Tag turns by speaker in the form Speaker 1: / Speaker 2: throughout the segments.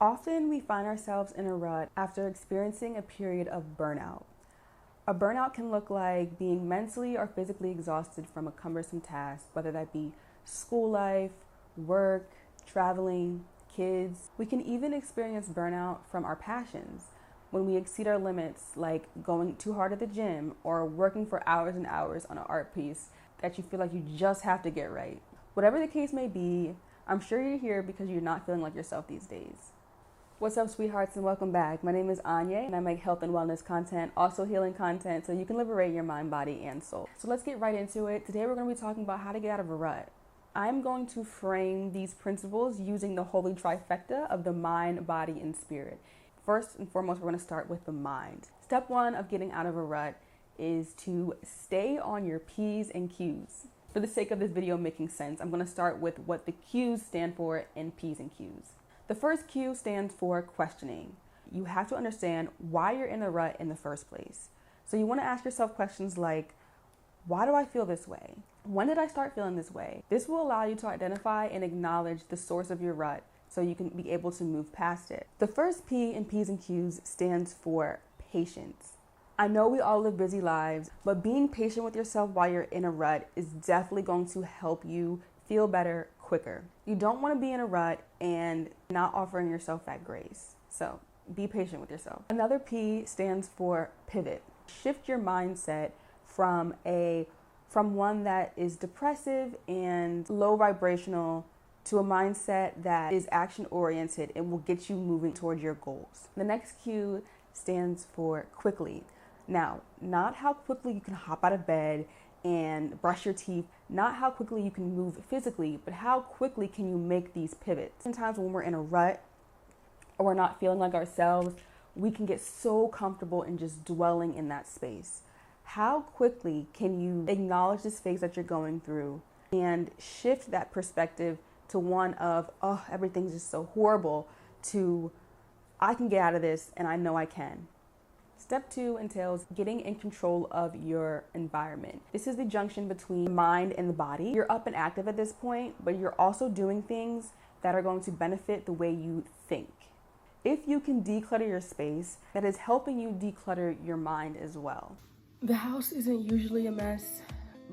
Speaker 1: Often we find ourselves in a rut after experiencing a period of burnout. A burnout can look like being mentally or physically exhausted from a cumbersome task, whether that be school life, work, traveling, kids. We can even experience burnout from our passions when we exceed our limits, like going too hard at the gym or working for hours and hours on an art piece that you feel like you just have to get right. Whatever the case may be, I'm sure you're here because you're not feeling like yourself these days. What's up, sweethearts, and welcome back. My name is Anya, and I make health and wellness content, also healing content, so you can liberate your mind, body, and soul. So let's get right into it. Today we're going to be talking about how to get out of a rut. I'm going to frame these principles using the holy trifecta of the mind, body, and spirit. First and foremost, we're going to start with the mind. Step one of getting out of a rut is to stay on your P's and Q's. For the sake of this video making sense, I'm going to start with what the Q's stand for in P's and Q's. The first Q stands for questioning. You have to understand why you're in a rut in the first place. So you want to ask yourself questions like, why do I feel this way? When did I start feeling this way? This will allow you to identify and acknowledge the source of your rut so you can be able to move past it. The first P in P's and Q's stands for patience. I know we all live busy lives, but being patient with yourself while you're in a rut is definitely going to help you feel better quicker. You don't want to be in a rut and not offering yourself that grace. So be patient with yourself. Another P stands for pivot. Shift your mindset from one that is depressive and low vibrational to a mindset that is action oriented and will get you moving toward your goals. The next Q stands for quickly. Now, not how quickly you can hop out of bed and brush your teeth, not how quickly you can move physically, but how quickly can you make these pivots. Sometimes when we're in a rut or we're not feeling like ourselves, we can get so comfortable in just dwelling in that space. How quickly can you acknowledge this phase that you're going through and shift that perspective to one of, oh, everything's just so horrible, to I can get out of this and I know I can. Step two entails getting in control of your environment. This is the junction between the mind and the body. You're up and active at this point, but you're also doing things that are going to benefit the way you think. If you can declutter your space, that is helping you declutter your mind as well. The house isn't usually a mess,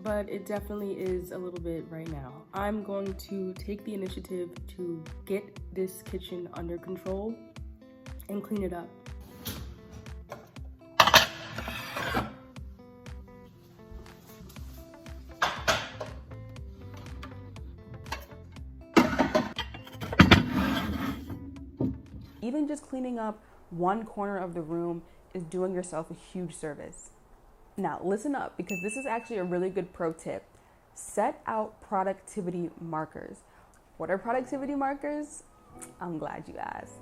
Speaker 1: but it definitely is a little bit right now. I'm going to take the initiative to get this kitchen under control and clean it up. Even just cleaning up one corner of the room is doing yourself a huge service. Now, listen up, because this is actually a really good pro tip. Set out productivity markers. What are productivity markers? I'm glad you asked.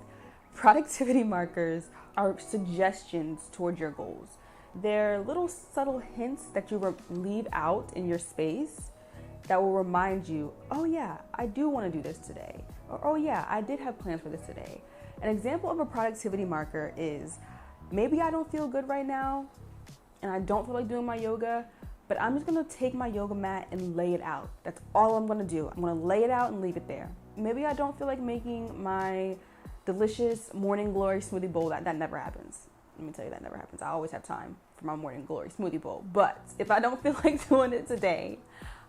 Speaker 1: Productivity markers are suggestions toward your goals. They're little subtle hints that you leave out in your space that will remind you, oh yeah, I do want to do this today. Or, oh yeah, I did have plans for this today. An example of a productivity marker is, maybe I don't feel good right now and I don't feel like doing my yoga, but I'm just gonna take my yoga mat and lay it out. That's all I'm gonna do. I'm gonna lay it out and leave it there. Maybe I don't feel like making my delicious morning glory smoothie bowl. That never happens. Let me tell you, that never happens. I always have time for my morning glory smoothie bowl. But if I don't feel like doing it today,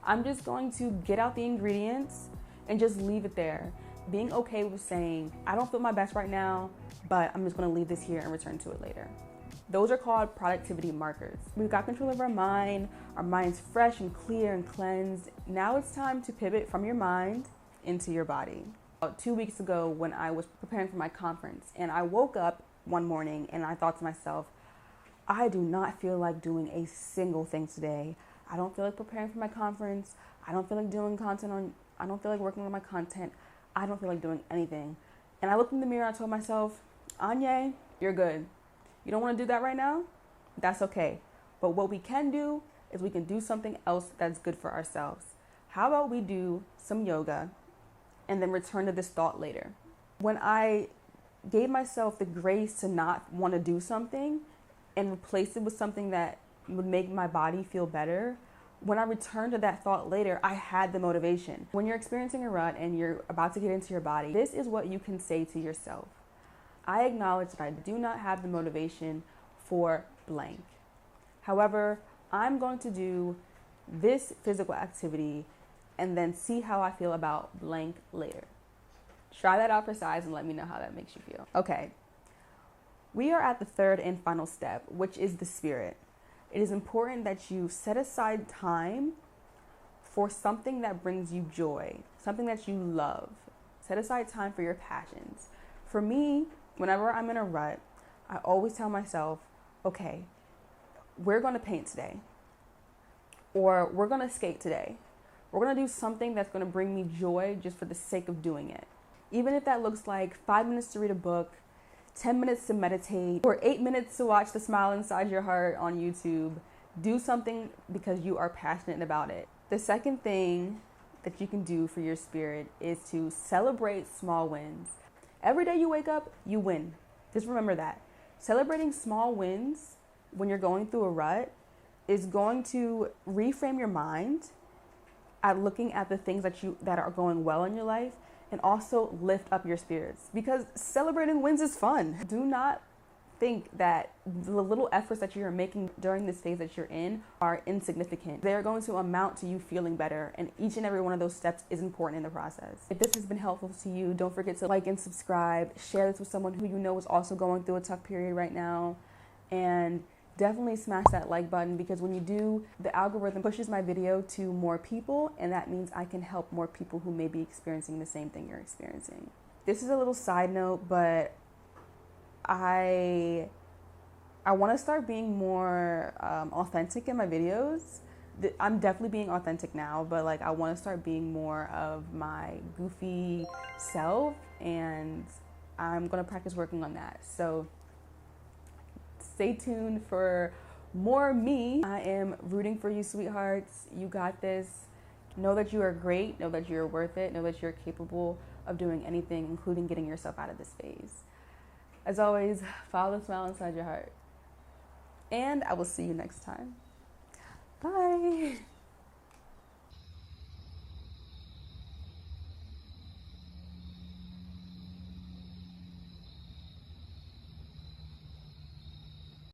Speaker 1: I'm just going to get out the ingredients and just leave it there. Being okay with saying, I don't feel my best right now, but I'm just gonna leave this here and return to it later. Those are called productivity markers. We've got control of our mind's fresh and clear and cleansed. Now it's time to pivot from your mind into your body. About 2 weeks ago, when I was preparing for my conference, and I woke up one morning and I thought to myself, I do not feel like doing a single thing today. I don't feel like preparing for my conference. I don't feel like I don't feel like working on my content. I don't feel like doing anything. And I looked in the mirror and I told myself, Anya, you're good. You don't want to do that right now? That's okay. But what we can do is we can do something else that's good for ourselves. How about we do some yoga and then return to this thought later? When I gave myself the grace to not want to do something and replace it with something that would make my body feel better, when I returned to that thought later, I had the motivation. When you're experiencing a rut and you're about to get into your body, this is what you can say to yourself. I acknowledge that I do not have the motivation for blank. However, I'm going to do this physical activity and then see how I feel about blank later. Try that out for size and let me know how that makes you feel. Okay, we are at the third and final step, which is the spirit. It is important that you set aside time for something that brings you joy, something that you love. Set aside time for your passions. For me, whenever I'm in a rut, I always tell myself, okay, we're going to paint today, or we're going to skate today. We're going to do something that's going to bring me joy just for the sake of doing it. Even if that looks like 5 minutes to read a book, 10 minutes to meditate, or 8 minutes to watch The Smile Inside Your Heart on YouTube, do something because you are passionate about it. The second thing that you can do for your spirit is to celebrate small wins. Every day you wake up, you win. Just remember that. Celebrating small wins when you're going through a rut is going to reframe your mind at looking at the things that are going well in your life, and also lift up your spirits, because celebrating wins is fun. Do not think that the little efforts that you're making during this phase that you're in are insignificant. They're going to amount to you feeling better, and each and every one of those steps is important in the process. If this has been helpful to you, don't forget to like and subscribe. Share this with someone who you know is also going through a tough period right now, and definitely smash that like button, because when you do, the algorithm pushes my video to more people, and that means I can help more people who may be experiencing the same thing you're experiencing. This is a little side note, but I want to start being more authentic in my videos. I'm definitely being authentic now, but like I want to start being more of my goofy self, and I'm going to practice working on that. So stay tuned for more me. I am rooting for you, sweethearts. You got this. Know that you are great. Know that you're worth it. Know that you're capable of doing anything, including getting yourself out of this phase. As always, follow the smile inside your heart. And I will see you next time. Bye.